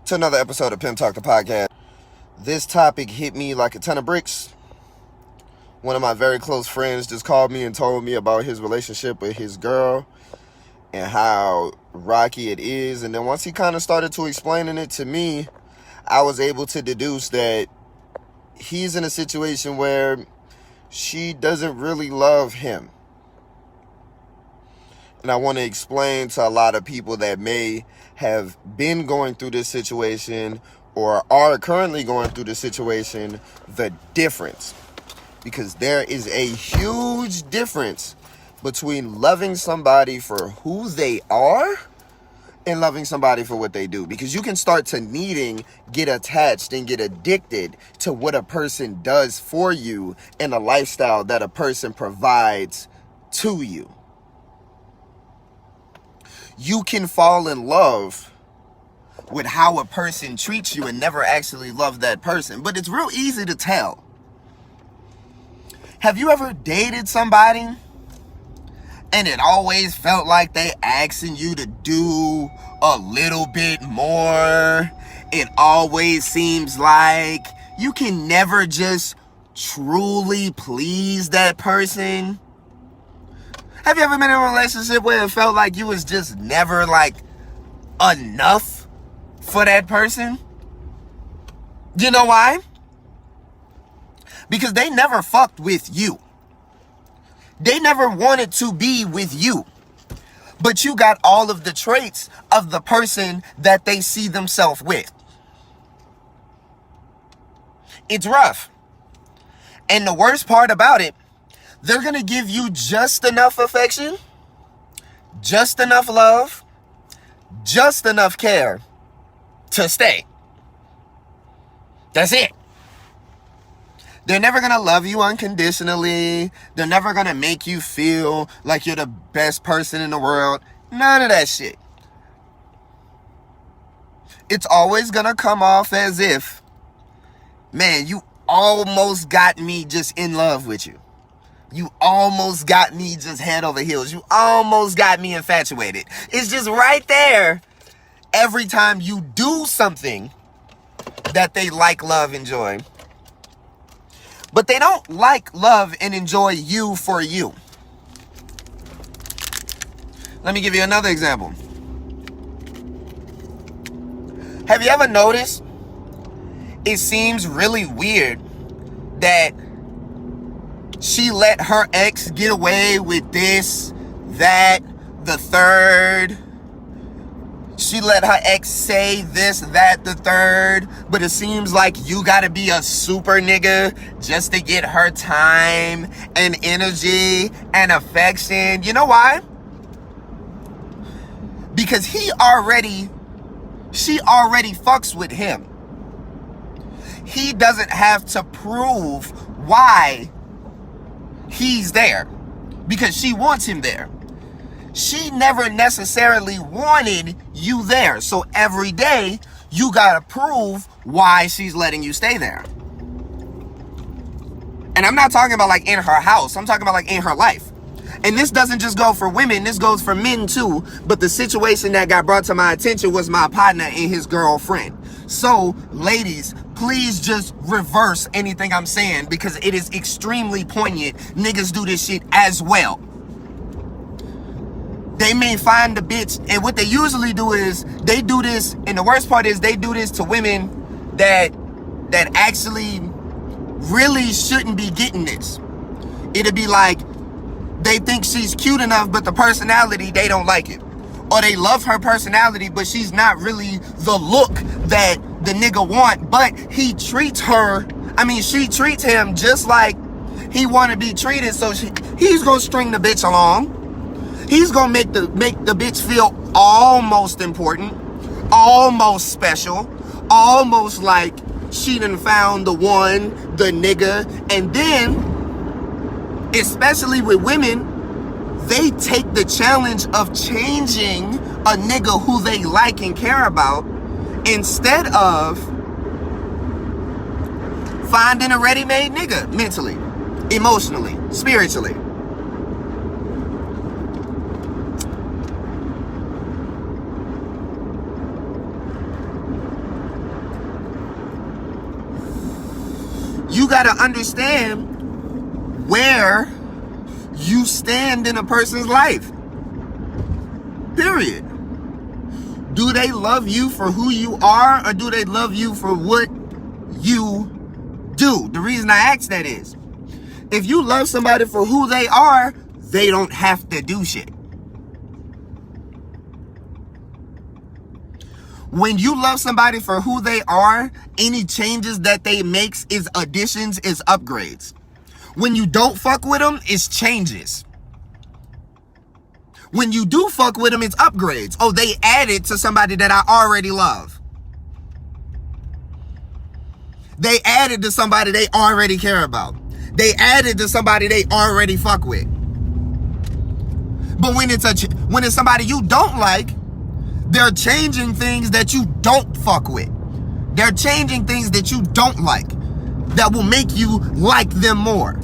to another episode of Pimp Talk the Podcast. This topic hit me like a ton of bricks. One of my very close friends just called me and told me about his relationship with his girl and how rocky it is. And then once he kind of started to explaining it to me, I was able to deduce that he's in a situation where she doesn't really love him. And I want to explain to a lot of people that may have been going through this situation or are currently going through this situation, the difference. Because there is a huge difference between loving somebody for who they are and loving somebody for what they do. Because you can start to get attached and get addicted to what a person does for you and the lifestyle that a person provides to you. You can fall in love with how a person treats you and never actually love that person. But it's real easy to tell. Have you ever dated somebody and it always felt like they asking you to do a little bit more? It always seems like you can never just truly please that person. Have you ever been in a relationship where it felt like you was just never like enough for that person? You know why? Because they never fucked with you. They never wanted to be with you. But you got all of the traits of the person that they see themselves with. It's rough. And the worst part about it, they're going to give you just enough affection, just enough love, just enough care to stay. That's it. They're never going to love you unconditionally. They're never going to make you feel like you're the best person in the world. None of that shit. It's always going to come off as if, man, you almost got me just in love with you. You almost got me just head over heels. You almost got me infatuated. It's just right there every time you do something that they like, love, enjoy. But they don't like, love, and enjoy you for you. Let me give you another example. Have you ever noticed it seems really weird that she let her ex get away with this, that, the third? She let her ex say this, that, the third. But it seems like you gotta be a super nigga just to get her time and energy and affection. You know why? Because she already fucks with him. He doesn't have to prove why he's there, because she wants him there. She never necessarily wanted you there. So every day you gotta prove why she's letting you stay there. And I'm not talking about like in her house. I'm talking about like in her life. And this doesn't just go for women. This goes for men too. But the situation that got brought to my attention was my partner and his girlfriend. So ladies, please just reverse anything I'm saying, because it is extremely poignant. Niggas do this shit as well. They may find the bitch, and what they usually do is they do this, and the worst part is they do this to women that actually really shouldn't be getting this. It'd be like they think she's cute enough, but the personality, they don't like it. Or they love her personality, but she's not really the look that the nigga want, but she treats him just like he want to be treated, so he's gonna string the bitch along. He's gonna make the bitch feel almost important, almost special, almost like she done found the one, the nigga. And then, especially with women, they take the challenge of changing a nigga who they like and care about instead of finding a ready-made nigga mentally, emotionally, spiritually. gotta understand where you stand in a person's life. Period. Do they love you for who you are, or do they love you for what you do? The reason I ask that is, if you love somebody for who they are, they don't have to do shit. When you love somebody for who they are, any changes that they makes is additions, is upgrades. When you don't fuck with them, it's changes. When you do fuck with them, it's upgrades. Oh, they added to somebody that I already love. They added to somebody they already care about. They added to somebody they already fuck with. But when it's somebody you don't like, they're changing things that you don't fuck with. They're changing things that you don't like that will make you like them more.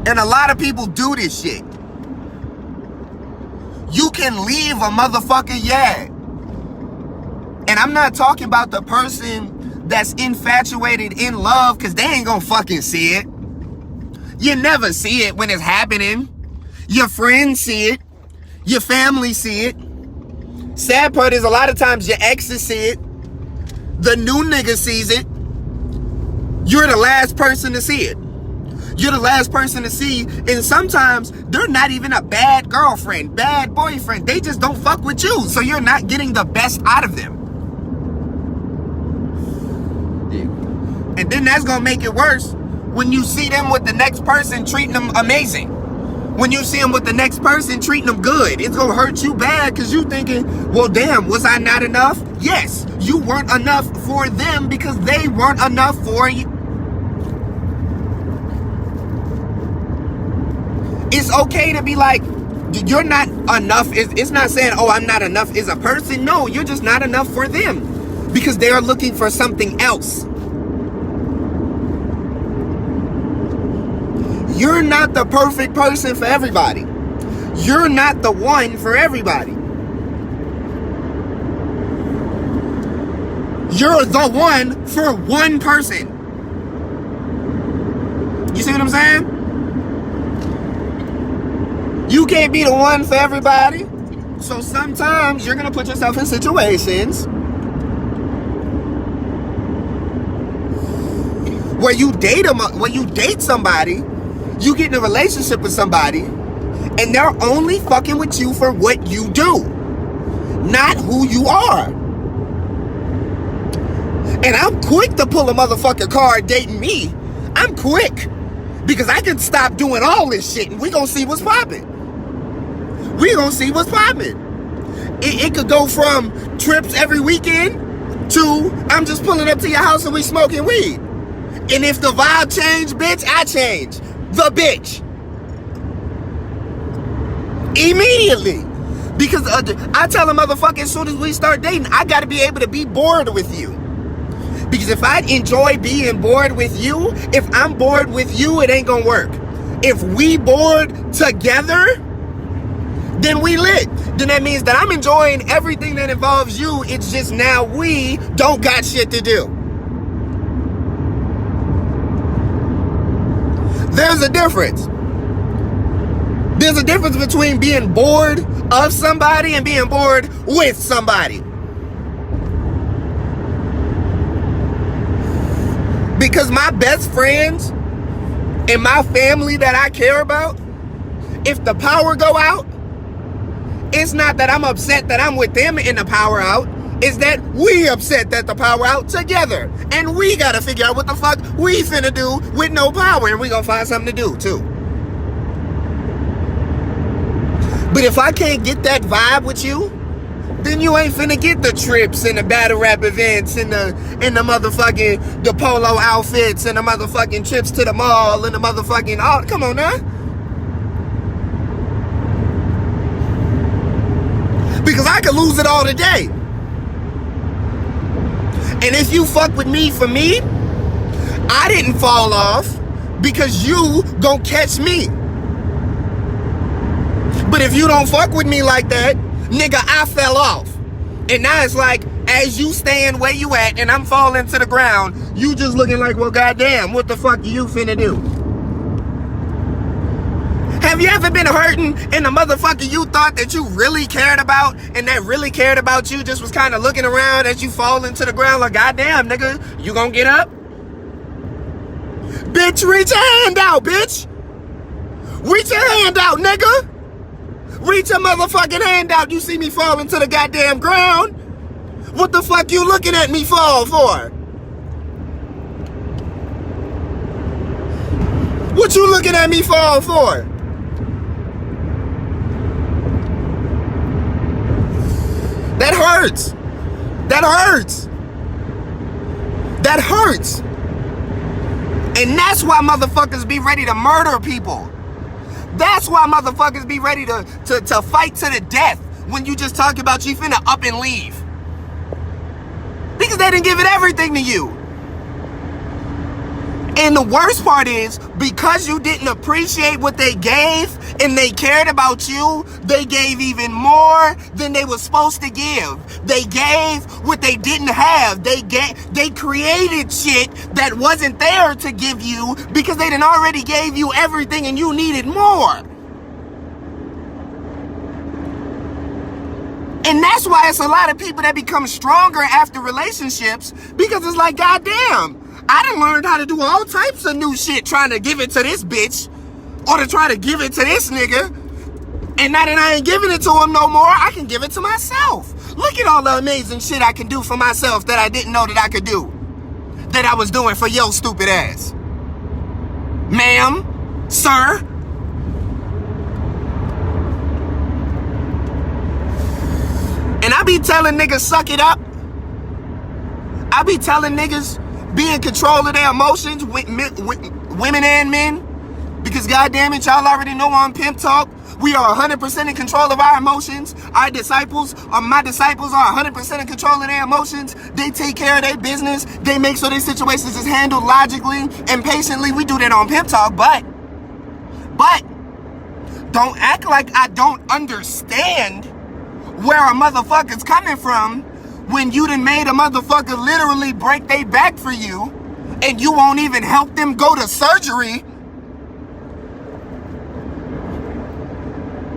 And a lot of people do this shit. You can leave a motherfucker, yeah. And I'm not talking about the person that's infatuated in love, because they ain't gonna fucking see it. You never see it when it's happening. Your friends see it. Your family see it. Sad part is a lot of times your exes see it. The new nigga sees it. You're the last person to see it. You're the last person to see, and sometimes they're not even a bad girlfriend, bad boyfriend. They just don't fuck with you, so you're not getting the best out of them. And then that's gonna make it worse when you see them with the next person treating them amazing. When you see them with the next person treating them good, it's gonna hurt you bad because you thinking, well, damn, was I not enough? Yes, you weren't enough for them because they weren't enough for you. It's okay to be like, you're not enough. It's not saying, oh, I'm not enough as a person. No, you're just not enough for them because they are looking for something else. You're not the perfect person for everybody. You're not the one for everybody. You're the one for one person. You see what I'm saying? You can't be the one for everybody. So sometimes you're going to put yourself in situations where you date somebody, you get in a relationship with somebody, and they're only fucking with you for what you do, not who you are. And I'm quick to pull a motherfucking card dating me. I'm quick. Because I can stop doing all this shit and we gonna see what's popping. We gonna see what's popping. It could go from trips every weekend to I'm just pulling up to your house and we smoking weed. And if the vibe change, bitch, I change. The bitch. Immediately. Because I tell a motherfucker as soon as we start dating, I gotta be able to be bored with you. Because if I enjoy being bored with you, if I'm bored with you, it ain't gonna work. If we bored together, then we lit. Then that means that I'm enjoying everything that involves you. It's just now we don't got shit to do. There's a difference. There's a difference between being bored of somebody and being bored with somebody. Because my best friends and my family that I care about, if the power go out, it's not that I'm upset that I'm with them in the power out. It's that we upset that the power out together. And we gotta figure out what the fuck we finna do with no power. And we gonna find something to do too. But if I can't get that vibe with you, then you ain't finna get the trips and the battle rap events and the motherfucking the polo outfits and the motherfucking trips to the mall and the motherfucking come on now. Because I could lose it all today. And if you fuck with me for me, I didn't fall off because you gon' catch me. But if you don't fuck with me like that, nigga, I fell off. And now it's like, as you staying where you at and I'm falling to the ground, you just looking like, well, goddamn, what the fuck are you finna do? Have you ever been hurting and the motherfucker you thought that you really cared about and that really cared about you just was kind of looking around as you falling to the ground like, goddamn, nigga, you gonna get up? Bitch, reach your hand out, bitch. Reach your hand out, nigga. Reach your motherfucking hand out. You see me falling to the goddamn ground? What the fuck you looking at me fall for? What you looking at me fall for? That hurts. That hurts. That hurts. And that's why motherfuckers be ready to murder people. That's why motherfuckers be ready to fight to the death when you just talk about you finna up and leave. Because they didn't give it everything to you. And the worst part is, because you didn't appreciate what they gave and they cared about you, they gave even more than they were supposed to give. They gave what they didn't have. They created shit that wasn't there to give you because they done already gave you everything and you needed more. And that's why it's a lot of people that become stronger after relationships, because it's like, goddamn, I done learned how to do all types of new shit trying to give it to this bitch or to try to give it to this nigga. And now that I ain't giving it to him no more, I can give it to myself. Look at all the amazing shit I can do for myself that I didn't know that I could do, that I was doing for your stupid ass. Ma'am, sir. And I be telling niggas, suck it up. I be telling niggas, be in control of their emotions, women and men. Because goddamn it, y'all already know on Pimp Talk, we are 100% in control of our emotions. Our disciples, or my disciples, are 100% in control of their emotions. They take care of their business. They make sure their situations is handled logically and patiently. We do that on Pimp Talk, but don't act like I don't understand where a motherfucker's coming from when you done made a motherfucker literally break their back for you and you won't even help them go to surgery.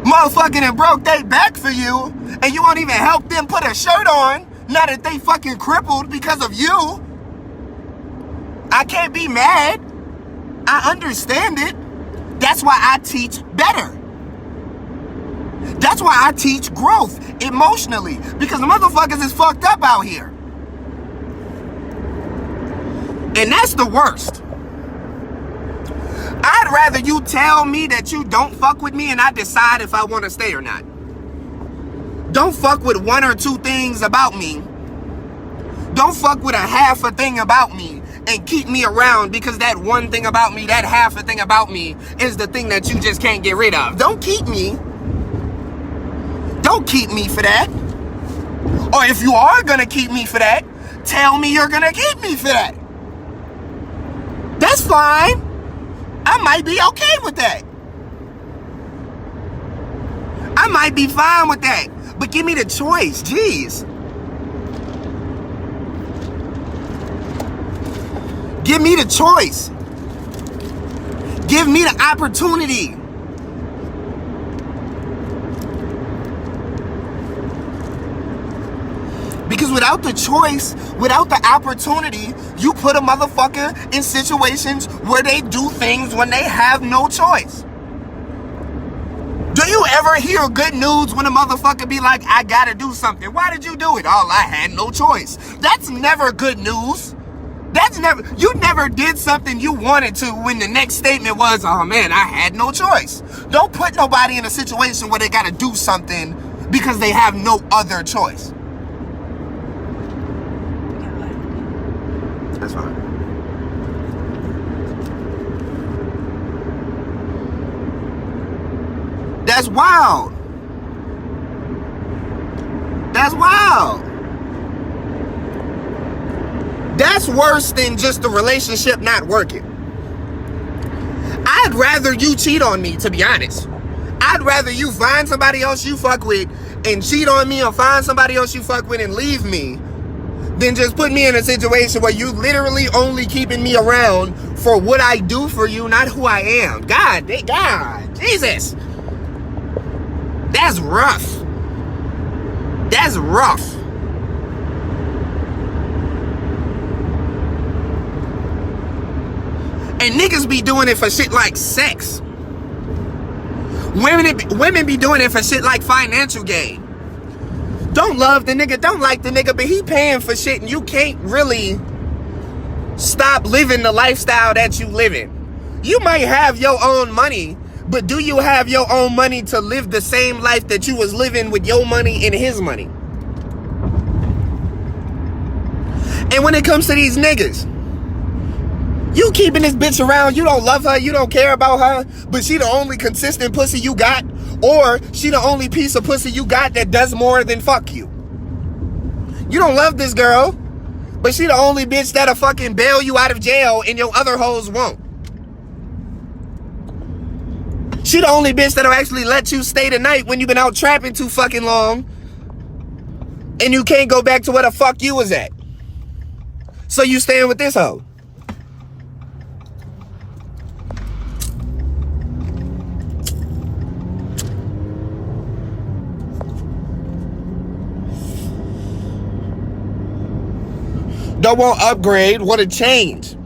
Motherfucking done broke their back for you and you won't even help them put a shirt on now that they fucking crippled because of you. I can't be mad. I understand it. That's why I teach better. That's why I teach growth emotionally, because the motherfuckers is fucked up out here. And that's the worst. I'd rather you tell me that you don't fuck with me and I decide if I want to stay or not. Don't fuck with one or two things about me. Don't fuck with a half a thing about me and keep me around because that one thing about me, that half a thing about me is the thing that you just can't get rid of. Don't keep me. Don't keep me for that. Or if you are gonna keep me for that, tell me you're gonna keep me for that. That's fine. I might be okay with that. I might be fine with that. But give me the choice, jeez. Give me the choice. Give me the opportunity. Because without the choice, without the opportunity, you put a motherfucker in situations where they do things when they have no choice. Do you ever hear good news when a motherfucker be like, I gotta do something? Why did you do it? Oh, I had no choice. That's never good news. You never did something you wanted to when the next statement was, oh man, I had no choice. Don't put nobody in a situation where they gotta do something because they have no other choice. That's fine. That's wild. That's wild. That's worse than just the relationship not working. I'd rather you cheat on me, to be honest. I'd rather you find somebody else you fuck with and cheat on me, or find somebody else you fuck with and leave me, than just put me in a situation where you literally only keeping me around for what I do for you, not who I am. God, Jesus. That's rough. That's rough. And niggas be doing it for shit like sex. Women be doing it for shit like financial gain. Don't love the nigga, don't like the nigga, but he paying for shit and you can't really stop living the lifestyle that you living. You might have your own money, but do you have your own money to live the same life that you was living with your money and his money? And when it comes to these niggas, you keeping this bitch around, you don't love her, you don't care about her, but she the only consistent pussy you got, or she the only piece of pussy you got that does more than fuck you. You don't love this girl, but she the only bitch that'll fucking bail you out of jail and your other hoes won't. She the only bitch that'll actually let you stay the night when you've been out trapping too fucking long and you can't go back to where the fuck you was at. So you staying with this hoe. Don't want to upgrade, want to change,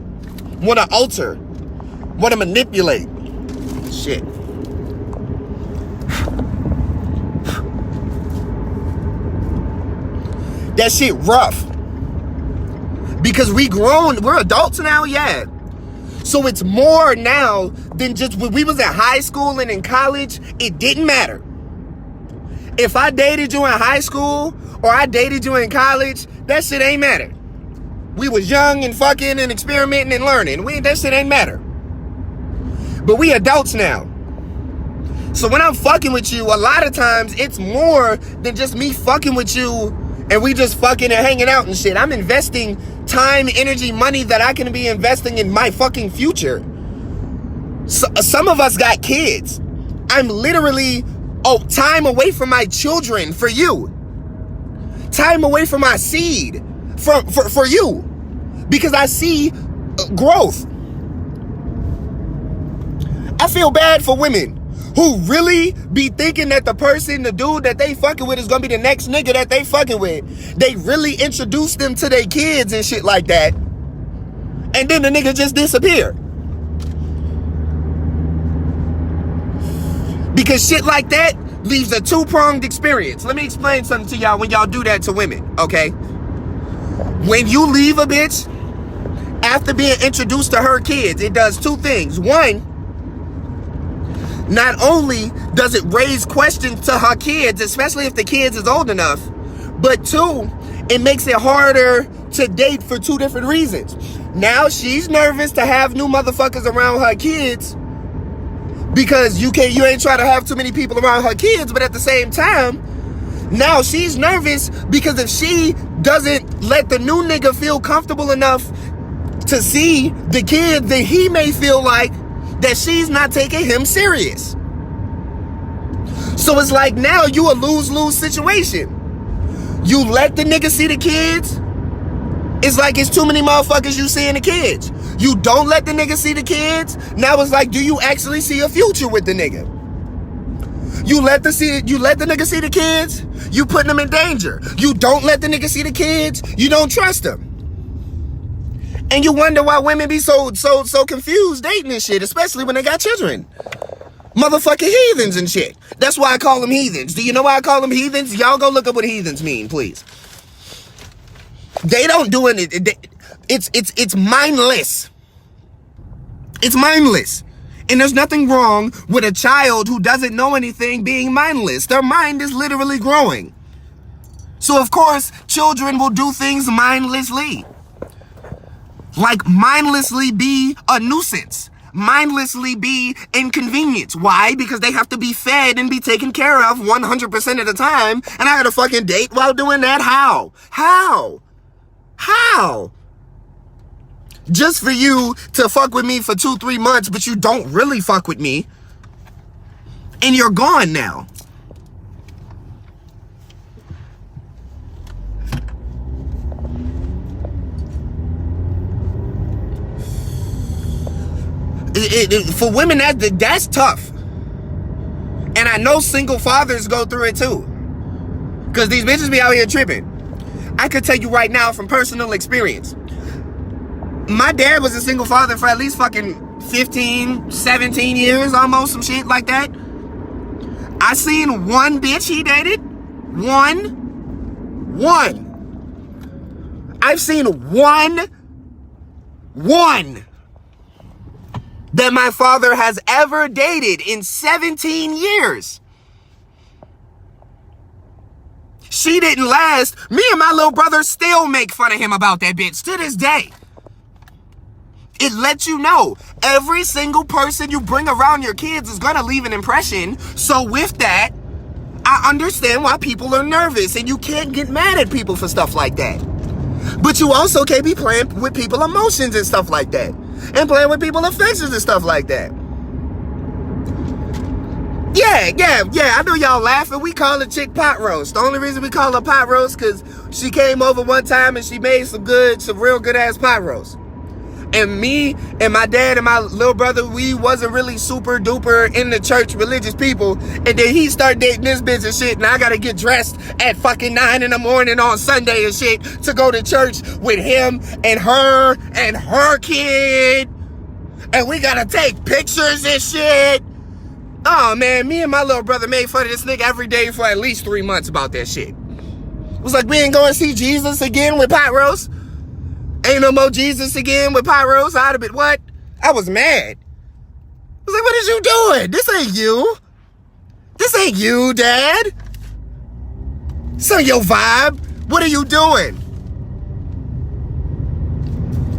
want to alter, want to manipulate. Shit. That shit rough. Because we're adults now, yeah. So it's more now than just when we was in high school and in college, it didn't matter. If I dated you in high school or I dated you in college, that shit ain't matter. We was young and fucking and experimenting and learning. That shit ain't matter. But we adults now. So when I'm fucking with you, a lot of times it's more than just me fucking with you and we just fucking and hanging out and shit. I'm investing time, energy, money that I can be investing in my fucking future. So, some of us got kids. I'm literally time away from my children for you. Time away from my seed for you. Because I see growth. I feel bad for women who really be thinking that the dude that they fucking with is gonna be the next nigga that they fucking with. They really introduce them to their kids and shit like that. And then the nigga just disappear. Because shit like that leaves a two-pronged experience. Let me explain something to y'all when y'all do that to women, okay? When you leave a bitch after being introduced to her kids, it does two things. One, not only does it raise questions to her kids, especially if the kids is old enough, but two, it makes it harder to date for two different reasons. Now she's nervous to have new motherfuckers around her kids because you ain't trying to have too many people around her kids, but at the same time, now she's nervous because if she doesn't let the new nigga feel comfortable enough to see the kid, then he may feel like that she's not taking him serious. So it's like now you a lose-lose situation. You let the nigga see the kids, it's like it's too many motherfuckers you seeing the kids. You don't let the nigga see the kids, now it's like, do you actually see a future with the nigga? You let the nigga see the kids, you putting them in danger. You don't let the nigga see the kids, you don't trust them. And you wonder why women be so confused dating and shit, especially when they got children. Motherfucking heathens and shit. That's why I call them heathens. Do you know why I call them heathens? Y'all go look up what heathens mean, please. They don't do it. It's mindless. It's mindless. And there's nothing wrong with a child who doesn't know anything being mindless. Their mind is literally growing. So of course, children will do things mindlessly. Like mindlessly be a nuisance. Mindlessly be inconvenience. Why? Because they have to be fed and be taken care of 100% of the time. And I had a fucking date while doing that. How? Just for you to fuck with me for 2-3 months, but you don't really fuck with me. and you're gone now. For women, that's tough. And I know single fathers go through it too, because these bitches be out here tripping. I could tell you right now from personal experience, my dad was a single father for at least fucking 15, 17 years, almost, some shit like that. I seen one bitch he dated. One. I've seen one that my father has ever dated in 17 years. She didn't last. Me and my little brother still make fun of him about that bitch to this day. It lets you know every single person you bring around your kids is gonna leave an impression. So with that, I understand why people are nervous, and you can't get mad at people for stuff like that. But you also can't be playing with people's emotions and stuff like that, and playing with people's affections and stuff like that. Yeah, I know y'all laughing. We call a chick pot roast. The only reason we call her pot roast because she came over one time and she made some real good ass pot roast. And me and my dad and my little brother, we wasn't really super duper in the church religious people. And then he started dating this bitch and shit, and I gotta get dressed at fucking 9 in the morning on Sunday and shit to go to church with him and her kid. And we gotta take pictures and shit. Oh man, me and my little brother made fun of this nigga every day for at least 3 months about that shit. It was like, we ain't going to see Jesus again with pot roast. Ain't no more Jesus again with pot roast. I'd have been, what? I was mad. I was like, what is you doing? This ain't you. This ain't you, Dad. This ain't your vibe. What are you doing?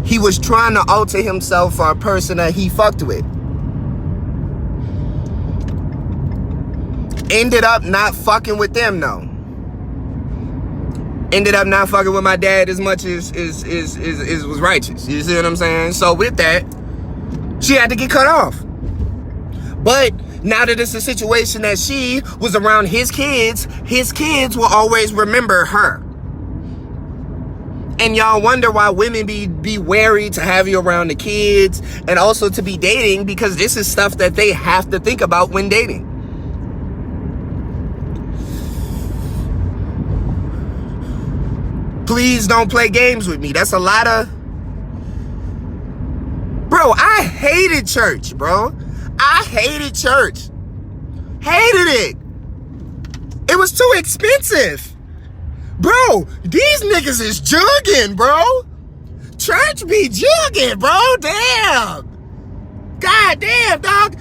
He was trying to alter himself for a person that he fucked with. Ended up not fucking with them, though. Ended up not fucking with my dad as much as was righteous. You see what I'm saying? So with that, she had to get cut off. But now that it's a situation that she was around his kids will always remember her. And y'all wonder why women be wary to have you around the kids and also to be dating, because this is stuff that they have to think about when dating. Please don't play games with me. That's a lot of... Bro, I hated church, bro. I hated church. Hated it. It was too expensive. Bro, these niggas is jugging, bro. Church be jugging, bro. Damn. God damn, dog.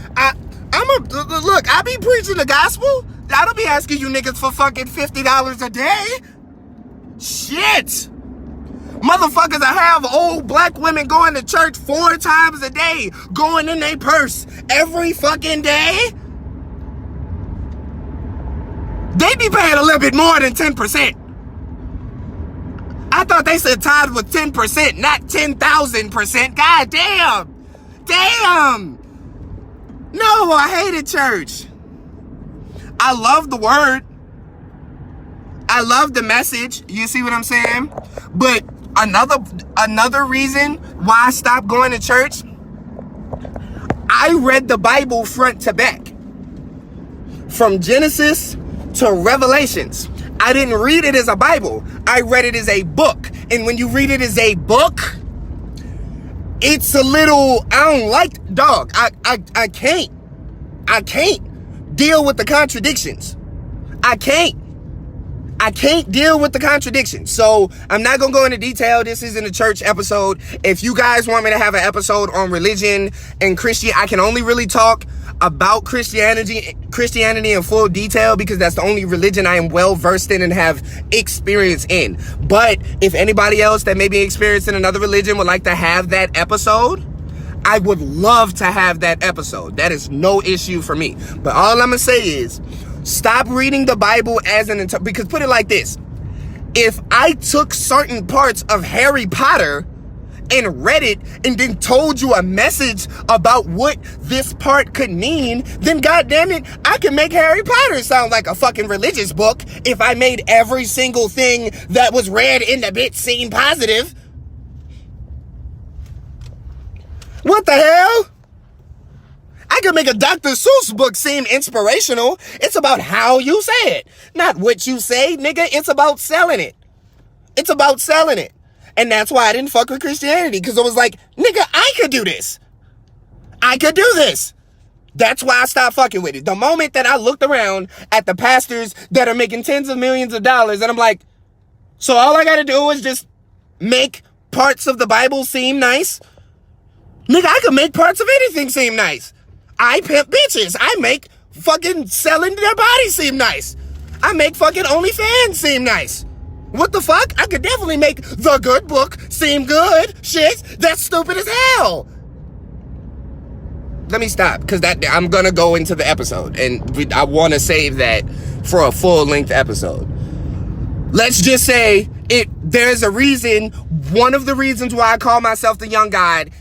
Look, I be preaching the gospel. I don't be asking you niggas for fucking $50 a day. Shit. Motherfuckers, I have old black women going to church 4 times a day, going in their purse every fucking day. They be paying a little bit more than 10%. I thought they said tithe was 10%, not 10,000%. God damn. Damn. No, I hated church. I love the word. I love the message. You see what I'm saying? But another reason why I stopped going to church, I read the Bible front to back. From Genesis to Revelations. I didn't read it as a Bible. I read it as a book. And when you read it as a book, it's a little, I don't like, dog. I can't deal with the contradictions. I can't deal with the contradictions. So I'm not going to go into detail. This isn't a church episode. If you guys want me to have an episode on religion and Christianity, I can only really talk about Christianity in full detail because that's the only religion I am well versed in and have experience in. But if anybody else that may be experienced in another religion would like to have that episode, I would love to have that episode. That is no issue for me. But all I'm going to say is, stop reading the Bible as because put it like this. If I took certain parts of Harry Potter and read it and then told you a message about what this part could mean, then goddamn it, I can make Harry Potter sound like a fucking religious book if I made every single thing that was read in the bit seem positive. What the hell? I could make a Dr. Seuss book seem inspirational. It's about how you say it, not what you say, nigga. It's about selling it. It's about selling it. And that's why I didn't fuck with Christianity, because I was like, nigga, I could do this. I could do this. That's why I stopped fucking with it. The moment that I looked around at the pastors that are making tens of millions of dollars, and I'm like, so all I gotta do is just make parts of the Bible seem nice? Nigga, I could make parts of anything seem nice. I pimp bitches. I make fucking selling their bodies seem nice. I make fucking OnlyFans seem nice. What the fuck? I could definitely make the good book seem good. Shit, that's stupid as hell. Let me stop, because I'm gonna go into the episode, and I want to save that for a full-length episode. Let's just say there's a reason. One of the reasons why I call myself the Young God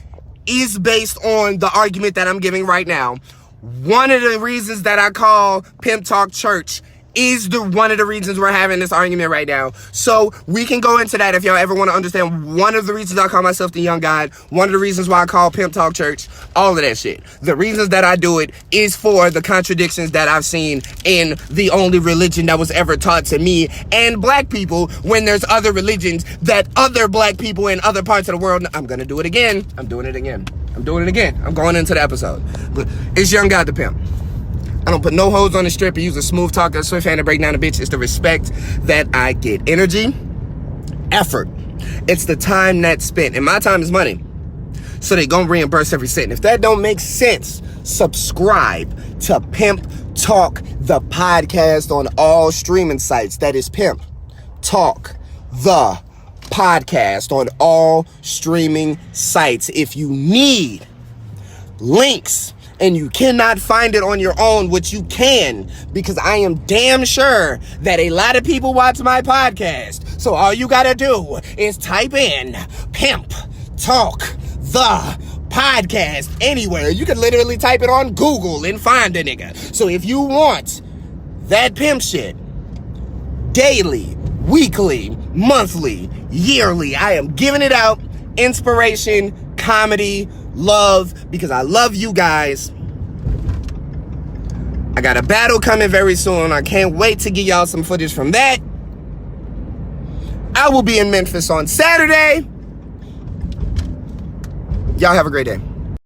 is based on the argument that I'm giving right now. One of the reasons that I call Pimp Talk Church is one of the reasons we're having this argument right now. So we can go into that if y'all ever want to understand one of the reasons I call myself the Young God, one of the reasons why I call Pimp Talk Church, all of that shit. The reasons that I do it is for the contradictions that I've seen in the only religion that was ever taught to me and black people, when there's other religions that other black people in other parts of the world. I'm gonna do it again. I'm doing it again. I'm going into the episode. But it's Young God the Pimp. I don't put no hoes on the strip or use a smooth talker, swift hand to break down a bitch. It's the respect that I get. Energy, effort. It's the time that's spent. And my time is money. So they gonna reimburse every cent. If that don't make sense, subscribe to Pimp Talk, the podcast on all streaming sites. That is Pimp Talk, the podcast on all streaming sites. If you need links and you cannot find it on your own, which you can, because I am damn sure that a lot of people watch my podcast. So all you gotta do is type in Pimp Talk, the podcast, anywhere. You can literally type it on Google and find a nigga. So if you want that pimp shit, daily, weekly, monthly, yearly, I am giving it out. Inspiration, comedy, love, because I love you guys. I got a battle coming very soon. I can't wait to give y'all some footage from that. I will be in Memphis on Saturday. Y'all have a great day.